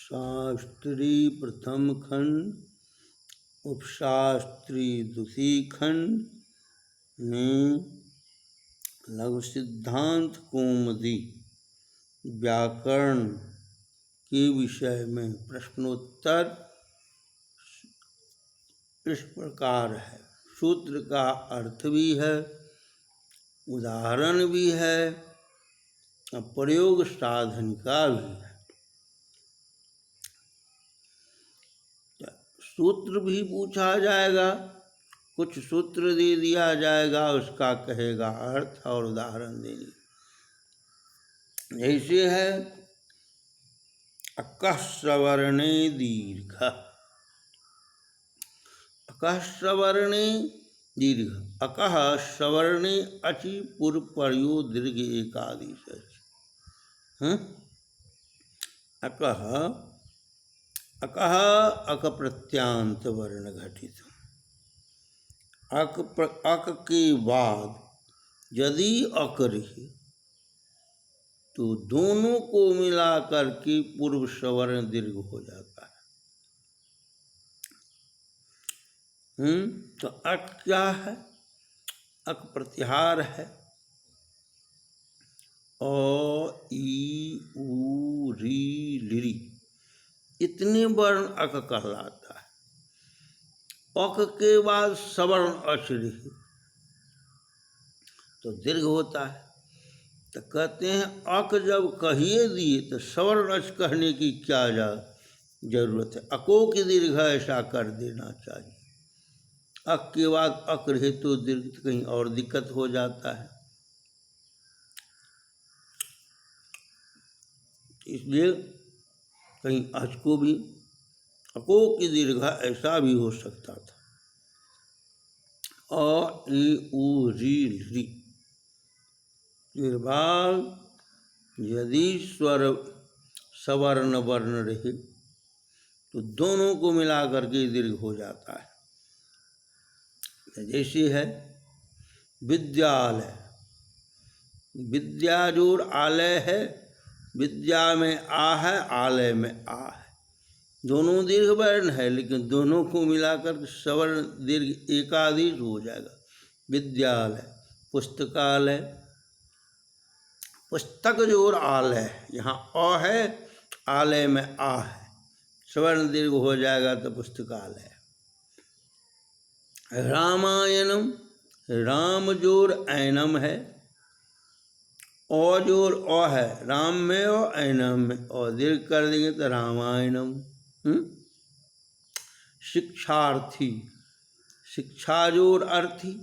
शास्त्री प्रथम खंड, उपशास्त्री दूसरी खंड में लघु सिद्धांत कौमुदी व्याकरण के विषय में प्रश्नोत्तर इस प्रकार है। सूत्र का अर्थ भी है, उदाहरण भी है और प्रयोग साधन का भी है। सूत्र भी पूछा जाएगा, कुछ सूत्र दे दिया जाएगा, उसका कहेगा अर्थ और उदाहरण देंगे। जैसे है अकः सवर्णे दीर्घ, अकः सवर्णे दीर्घ, अकः सवर्णे अचि पूर्व पर्यो दीर्घ एकादेश। अकः अकः अक प्रत्यांत वर्ण घटित, अक के बाद यदि अक रहे तो दोनों को मिलाकर के पूर्व सवर्ण दीर्घ हो जाता है। तो अक क्या है? अक प्रत्याहार है। अ ई उ री लिरी इतने वर्ण अक कहलाता है। अक के बाद सवर्ण अच रहे तो दीर्घ होता है। तो कहते हैं अक जब कहिए दिए तो सवर्ण अच कहने की क्या जरूरत है, अको की दीर्घ ऐसा कर देना चाहिए। अक के बाद अक रहे तो दीर्घ, कहीं और दिक्कत हो जाता है। इसलिए कहीं अच को भी अको की दीर्घ ऐसा भी हो सकता था। अ ई उ री ली के बाद यदि स्वर सवर्ण वर्ण रहे तो दोनों को मिलाकर के दीर्घ हो जाता है। जैसे है विद्यालय, विद्या जोड़ आलय है, विद्या में आ है, आलय में आ है, दोनों दीर्घ वर्ण है, लेकिन दोनों को मिलाकर सवर्ण दीर्घ एकादेश हो जाएगा। विद्यालय, पुस्तकालय, पुस्तक जोड़ आलय, यहाँ अ है, आलय में आ है, सवर्ण दीर्घ हो जाएगा तो पुस्तकालय। रामायणम, राम जोड़ ऐनम है, अ जोड़ अ है, राम में और ऐनम में और दीर्घ कर देंगे तो रामायणम। शिक्षार्थी, शिक्षा जोड़ अर्थी,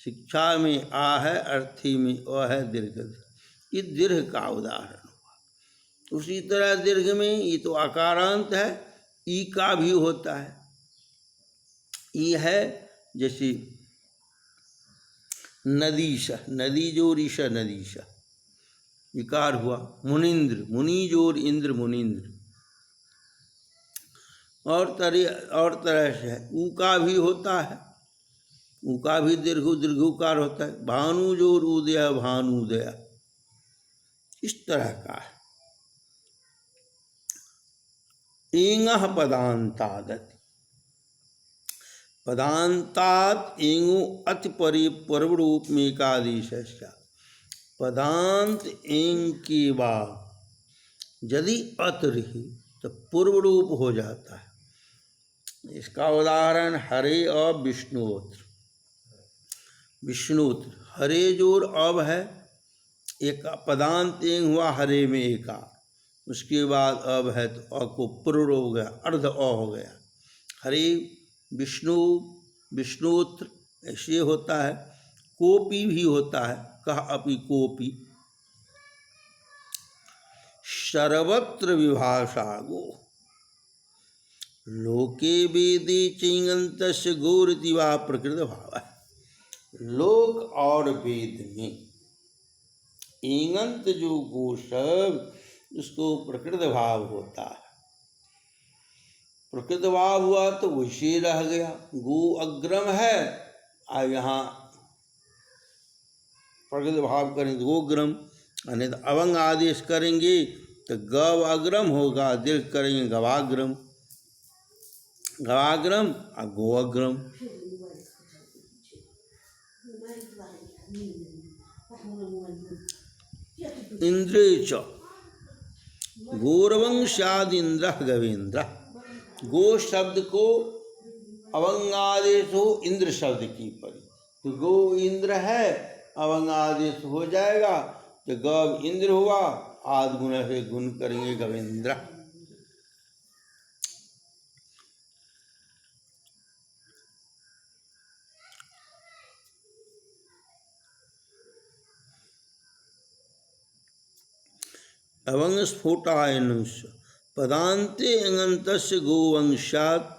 शिक्षा में आ है, अर्थी में अ है, दीर्घ, ये दीर्घ का उदाहरण हुआ। उसी तरह दीर्घ में ये तो आकारांत है, ई का भी होता है। ई है जैसे नदीशा, नदी जोड़ ईशा, नदीशा विकार हुआ। मुनीन्द्र, मुनि जोड़ इंद्र, मुनीन्द्र। और तरह से है, ऊ का भी होता है, ऊ का भी दीर्घकार होता है। भानु जोड़ उदय, भानुदय, इस तरह का है। एंगः पदांतादति, पदांतात एंगो अति परे पर्व रूप में एकादेश। पदांत एंग के बाद यदि अत रही तो पूर्व रूप हो जाता है। इसका उदाहरण हरे और विष्णुत्र, विष्णुत्र हरे जोड़ अब है, एक पदांत एंग हुआ हरे में एका, उसके बाद अब है तो अ को पूर्व हो गया, अर्ध अ हो गया। हरे विष्णु, विष्णुत्र ऐसे होता है। कोपी भी होता है, कह अपि कोपी। सर्वत्र विभाषागो, लोके वेदे चिंगंतस्य गोरिति वा प्रकृत भाव है। लोक और वेद में इंगंत जो गो सब, उसको प्रकृत भाव होता है। प्रकृत भाव हुआ तो वैसे रह गया। गो अग्रम है और यहाँ प्रकृत भाव करेंगे गोग्रम, अन्यथा अवंग आदेश करेंगे तो गवाग्रम होगा, दीर्घ करेंगे गवाग्रम, गवाग्रम और गोअग्रम। इंद्रे च गौरवंशाद इंद्र गवेंद्र। गो शब्द को अवंगादेश हो इंद्र शब्द की परी, तो गो इंद्र है, अवंगादेश हो जाएगा तो गव इंद्र हुआ, आद गुण से गुण करेंगे गवेंद्र। अवंग स्फोटायनुष पदांते अंगंतस्य गोवंशात,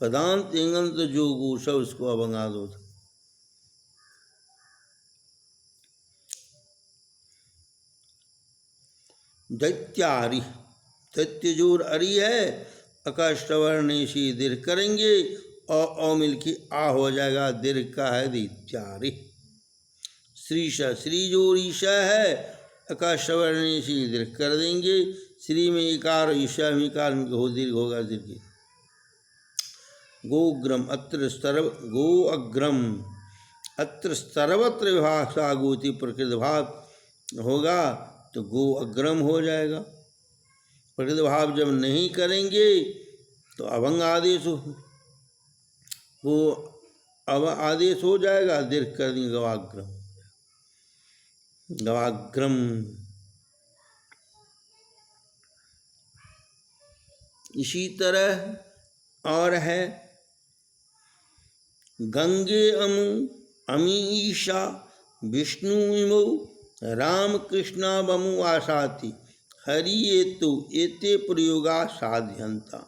पदांत अंगंत जो गोश उसको अवंगाद होता। दैत्यारि, दैत्य जोर अरि है, अकाष्टवर्णेशी दीर्घ करेंगे और अमिल की आ हो जाएगा, दीर्घ का है दैत्यारि। श्रीशा, श्री जोर ईशा है, अकाष्टवर्णेशी दीर्घ कर देंगे, श्री में इकार ईशा में इकार में हो दीर्घ होगा दीर्घ। गोग्रम अत्र सर्व, गो अग्रम अत्र सर्वत्र विभाषा गोति प्रकृत भाव होगा तो गो अग्रम हो जाएगा। प्रकृत भाव जब नहीं करेंगे तो अभंग आदेश हो, वो अब आदेश हो जाएगा, दीर्घ कर देंगे गवाग्रम, गवाग्रम। इसी तरह और है गंगे अमु अमी ईशा विष्णु इमो राम कृष्णा बमु आशाति हरि एतु एते प्रयोगा साध्यंता।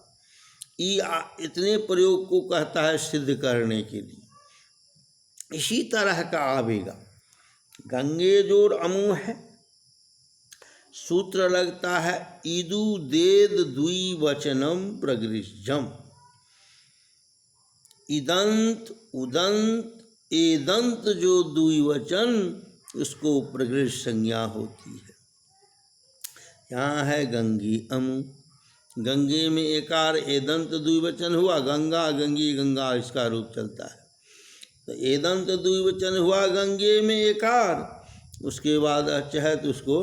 इतने प्रयोग को कहता है सिद्ध करने के लिए। इसी तरह का आवेगा, गंगे जोर अमु है, सूत्र लगता है इदु देद द्विवचनम प्रगृह्यम, इदंत उदंत एदंत जो द्विवचन उसको प्रगृह्य संज्ञा होती है। यहाँ है गंगे अमु, गंगे में एकार एदंत द्विवचन हुआ, गंगा गंगी गंगा इसका रूप चलता है, तो एदंत द्विवचन हुआ गंगे में एकार, उसके बाद चाहे तो उसको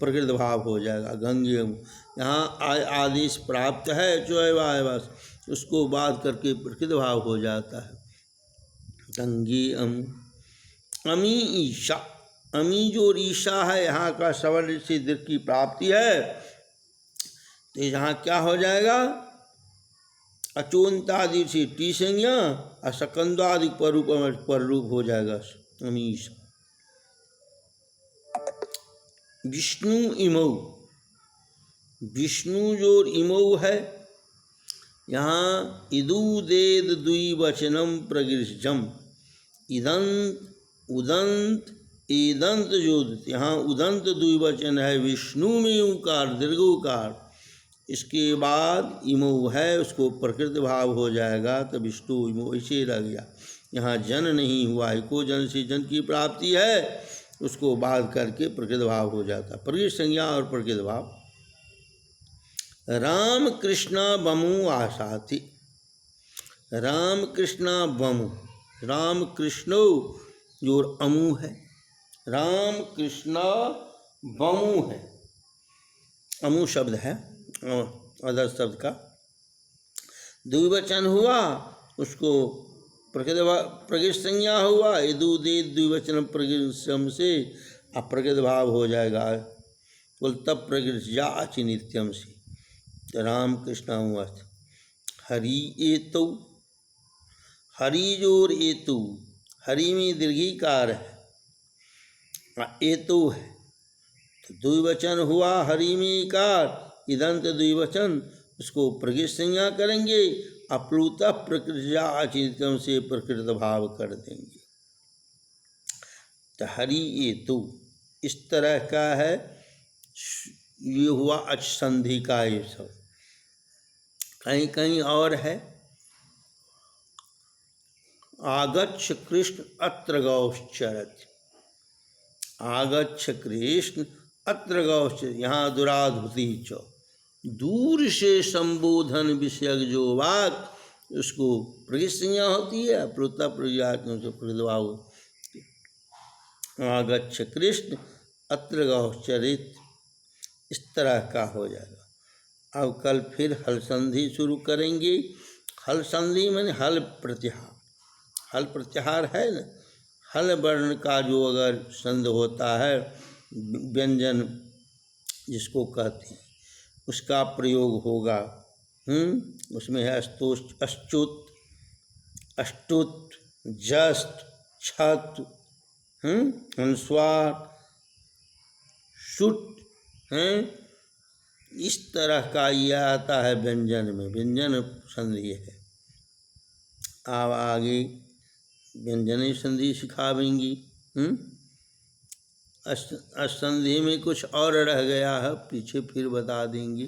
प्रकृत भाव हो जाएगा गंगे अमु। यहाँ आदेश प्राप्त है चौवाय बस, उसको बात करके प्रकृत भाव हो जाता है गंगे अमु। अमी ईशा, अमी जो ईशा है यहाँ का सवर्ण से दीर्घ की प्राप्ति है, तो यहाँ क्या हो जाएगा, अचोन्तादि से टी संज्ञा और सकंदादि पर रूप हो जाएगा अमीश। विष्णु इमौ, विष्णु जो इमौ है, यहाँ इदु देद द्विवचनम प्रगृह्यम, इदंत उदंत एदंत जो, यहाँ उदंत द्विवचन है, विष्णु में उकार दीर्घोकार, इसके बाद इमो है उसको प्रकृत भाव हो जाएगा, तो विष्णु इमो ऐसे रह गया। यहाँ जन नहीं हुआ, एको जन से जन की प्राप्ति है, उसको बाध करके प्रकृत भाव हो जाता, प्रकृत संज्ञा और प्रकृत भाव। राम कृष्णा बमु आशाति, राम कृष्णा बमु, राम कृष्णो जो अमु है, राम कृष्णा बमु है, अमु शब्द है अदर शब्द का, द्विवचन हुआ उसको प्रकृत संज्ञा हुआ, यदु दे द्विवचन प्रकृत से अप्रकृत भाव हो जाएगा, बोल तब प्रकृत जा अचि नित्यम से, राम कृष्ण हुआ। हरि एतु, हरि जोर एतु, हरि में दीर्घीकार है, एतु है तो द्विवचन हुआ, हरि में कार, इदंत द्विवचन, उसको प्रकृत संज्ञा करेंगे, अप्लुत प्रकृत अचिंतन से प्रकृत भाव कर देंगे, तो हरि एतु इस तरह का है। ये हुआ अच संधि का ये सब। कहीं कहीं और है, आगच्छ कृष्ण अत्र गौश्चरति, आगच्छ कृष्ण अत्र गौश्च यहाँ दुराधुति च, दूर से संबोधन विषयक जो वाक उसको प्रगिसंज्ञा होती है, प्रोता प्रज्ञात्म से प्रद्भाव आगच्छ कृष्ण अत्र गौश्चरित, इस तरह का हो जाएगा। अब कल फिर हल संधि शुरू करेंगे। हल संधि माने हल प्रत्याहार, हल प्रत्याहार है न, हल वर्ण का जो अगर संध होता है, व्यंजन जिसको कहते हैं, उसका प्रयोग होगा। उसमें है अस्तोष्ट, अश्चुत, अष्टुत, जस्त, छत, अनुस्वार, शुट, इस तरह का यह आता है व्यंजन में, व्यंजन संधि है। अब आगे व्यंजन संधि सिखावेंगी। संधि में कुछ और रह गया है, पीछे फिर बता देंगे।